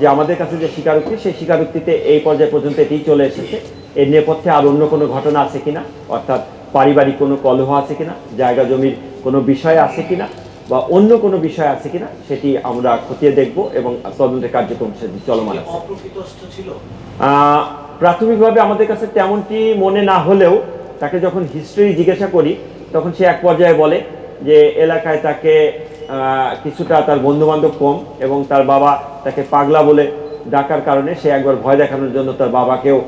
যে আমাদের কাছে যে স্বীকারোক্তি সেই স্বীকারোক্তিতে এই পর্যায় পর্যন্ত এটিই চলে এসেছে। এর নেপথ্যে আর অন্য কোনো ঘটনা আছে কিনা, অর্থাৎ পারিবারিক কোনো কলহ আছে কিনা, জায়গা জমির কোনো বিষয় আছে কিনা বা অন্য কোনো বিষয় আছে কিনা সেটি আমরা খতিয়ে দেখব এবং তদন্তের কার্যক্রম সেটি চলমান আছে। প্রাথমিকভাবে আমাদের কাছে তেমনটি মনে না হলেও তাকে যখন হিস্ট্রি জিজ্ঞাসা করি তখন সে এক পর্যায়ে বলে যে এলাকায় তাকে কিছুটা তার বন্ধুবান্ধব কম এবং তার বাবা তাকে পাগলা বলে ডাকার কারণে সে একবার ভয় দেখানোর জন্য তার বাবাকেও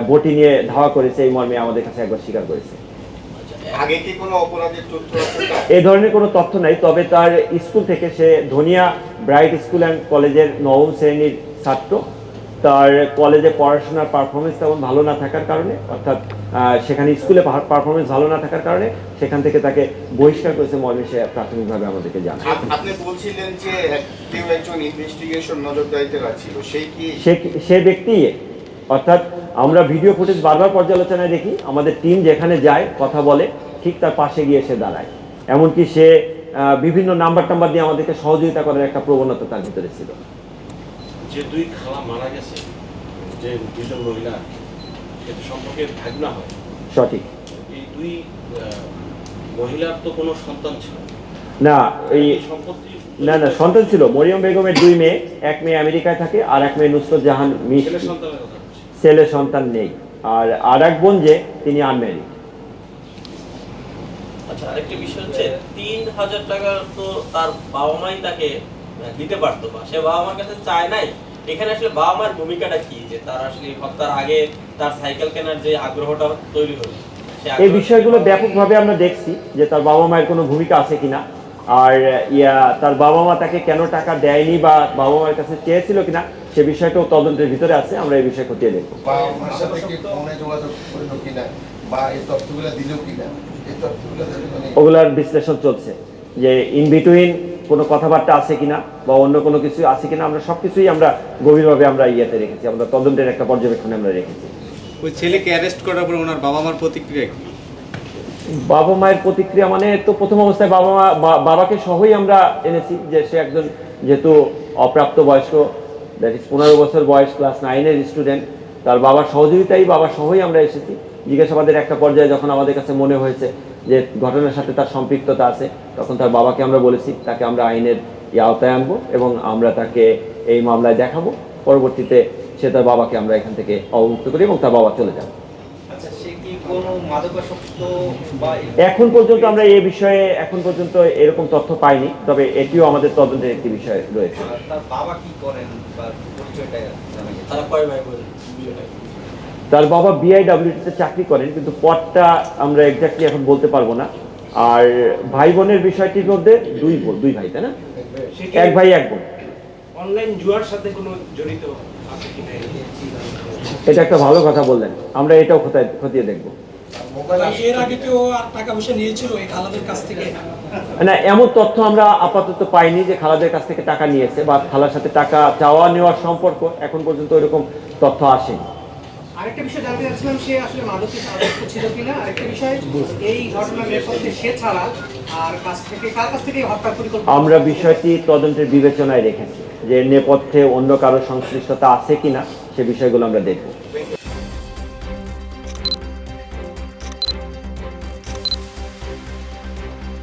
বটি নিয়ে ধাওয়া করেছে, এই মর্মে আমাদের কাছে একবার স্বীকার করেছে। আগে কি কোনো অপরাধের তথ্য আছে? এই ধরনের কোনো তথ্য নাই, তবে তার স্কুল থেকে সে ধনিয়া ব্রাইট স্কুল অ্যান্ড কলেজের 9ম শ্রেণীর ছাত্র। তার কলেজে পড়াশোনার পারফরমেন্স তেমন ভালো না থাকার কারণে, অর্থাৎ সেখানে স্কুলে পারফরমেন্স ভালো না থাকার কারণে সেখান থেকে তাকে বহিষ্কার করেছে মর্মে সে প্রাথমিকভাবে আমাদেরকে জানায়। আপনি বলছিলেন যে কেউ একজন ইনভেস্টিগেশন নজরদারিতে রাখছিল, সে ব্যক্তি, অর্থাৎ আমরা ভিডিও ফুটেজ বারবার পর্যালোচনায় দেখি, আমাদের টিম যেখানে যায় কথা বলে ঠিক তার পাশে গিয়ে সে দাঁড়ায়। এমনকি সে বিভিন্ন নাম্বার দিয়ে আমাদেরকে সহযোগিতা করার একটা প্রবণতা তার ভিতরে ছিল। যে দুই খালা মারা গেছে, যে দুইজন মহিলা সেটা সম্পর্কে ভাগনা হয়, সঠিক। এই দুই মহিলার তো কোনো সন্তান ছিল না, এই সম্পত্তি না সন্তান ছিল। মরিয়ম বেগমের 2 মেয়ে, এক মেয়ে আমেরিকায় থাকে আর এক মেয়ে নুসরত জাহান। ছেলে সন্তান নেই, আর এক বোন যে তিনি আনম্যারিড। আচ্ছা, আরেকটা বিষয় হচ্ছে 3000 টাকা তো তার বাবা মাই তাকে দিতে পারতো, বা সে বাবা মার কাছে চায় নাই। এখানে আসলে বাবা মার ভূমিকাটা কি, যে তার আসলে হত্যার আগে তার সাইকেল কেনার যে আগ্রহটা তৈরি হলো, এই বিষয়গুলো ব্যাপকভাবে আমরা দেখছি যে তার বাবা মায়ের কোনো ভূমিকা আছে কিনা, আর তার বাবা মা তাকে কেন টাকা দেয়নি বা বাবা মায়ের কাছে চেয়েছিল কিনা সে বিষয়টাও তদন্তের ভিতরে আছে। আমরা এই বিষয়ে খতিয়ে দেখব। ওগুলার বিশ্লেষণ চলছে যে ইন বিটুইন কোনো কথাবার্তা আছে কিনা বা অন্য কোনো কিছু আছে কিনা। আমরা সবকিছুই আমরা গভীরভাবে আমরা ইয়েতে রেখেছি, আমরা তদন্তের একটা পর্যবেক্ষণে আমরা রেখেছি। ওই ছেলেকে অ্যারেস্ট করার পর ওনার বাবা মার প্রতিক্রিয়া কি? বাবা মায়ের প্রতিক্রিয়া মানে তো প্রথম অবস্থায় বাবাকে সহই আমরা এনেছি, যে সে একজন যেহেতু অপ্রাপ্ত বয়স্ক, দ্যাট ইজ 15 বছর বয়স, ক্লাস 9-এর স্টুডেন্ট, তার বাবার সহযোগিতাই বাবা সহই আমরা এসেছি। জিজ্ঞাসাবাদের একটা পর্যায়ে যখন আমাদের কাছে মনে হয়েছে যে ঘটনার সাথে তার সম্পৃক্ততা আছে, তখন তার বাবাকে আমরা বলেছি তাকে আমরা আইনের আওতায় আনবো এবং আমরা তাকে এই মামলায় দেখাবো। পরবর্তীতে সে তার বাবাকে আমরা এখান থেকে অবমুক্ত করি এবং তার বাবা চলে যাবে। এখন পর্যন্ত আমরা এই বিষয়ে এখন পর্যন্ত এরকম তথ্য পাইনি, তবে এটিও আমাদের তদন্তের একটি বিষয় রয়েছে। তার বাবা বিআইডব্লিউটিতে চাকরি করেন, কিন্তু পদটা আমরা এক্স্যাক্টলি এখন বলতে পারবো না। আর ভাই বোনের বিষয়টির মধ্যে দুই ভাই, তাই না? এক ভাই এক বোন। অনলাইন জুয়ার সাথে কোনো জড়িত আছে কিনা, এটা একটা ভালো কথা বললেন, আমরা এটাও খতিয়ে দেখবো। এর আগে কেউ আর টাকা পয়সা নিয়েছিল এই খালাদের কাছ থেকে? না, এমন তথ্য আমরা আপাতত পাইনি যে খালাদের কাছ থেকে টাকা নিয়েছে বা খালার সাথে টাকা চাওয়া নেওয়ার সম্পর্ক এখন পর্যন্ত এরকম তথ্য আসেনি। আরেকটা বিষয় জানতে চাচ্ছিলাম, সে আসলে মাদকে আসক্ত ছিল কিনা। আরেকটা বিষয়, এই ঘটনার নেপথ্যে সে ছাড়া আর কার কাছ থেকে হত্যা পরিকল্পনা? আমরা বিষয়টি তদন্তের বিবেচনায় রেখেছি যে নেপথ্যে অন্য কারো সংশ্লিষ্টতা আছে কিনা সে বিষয়গুলো আমরা দেখব।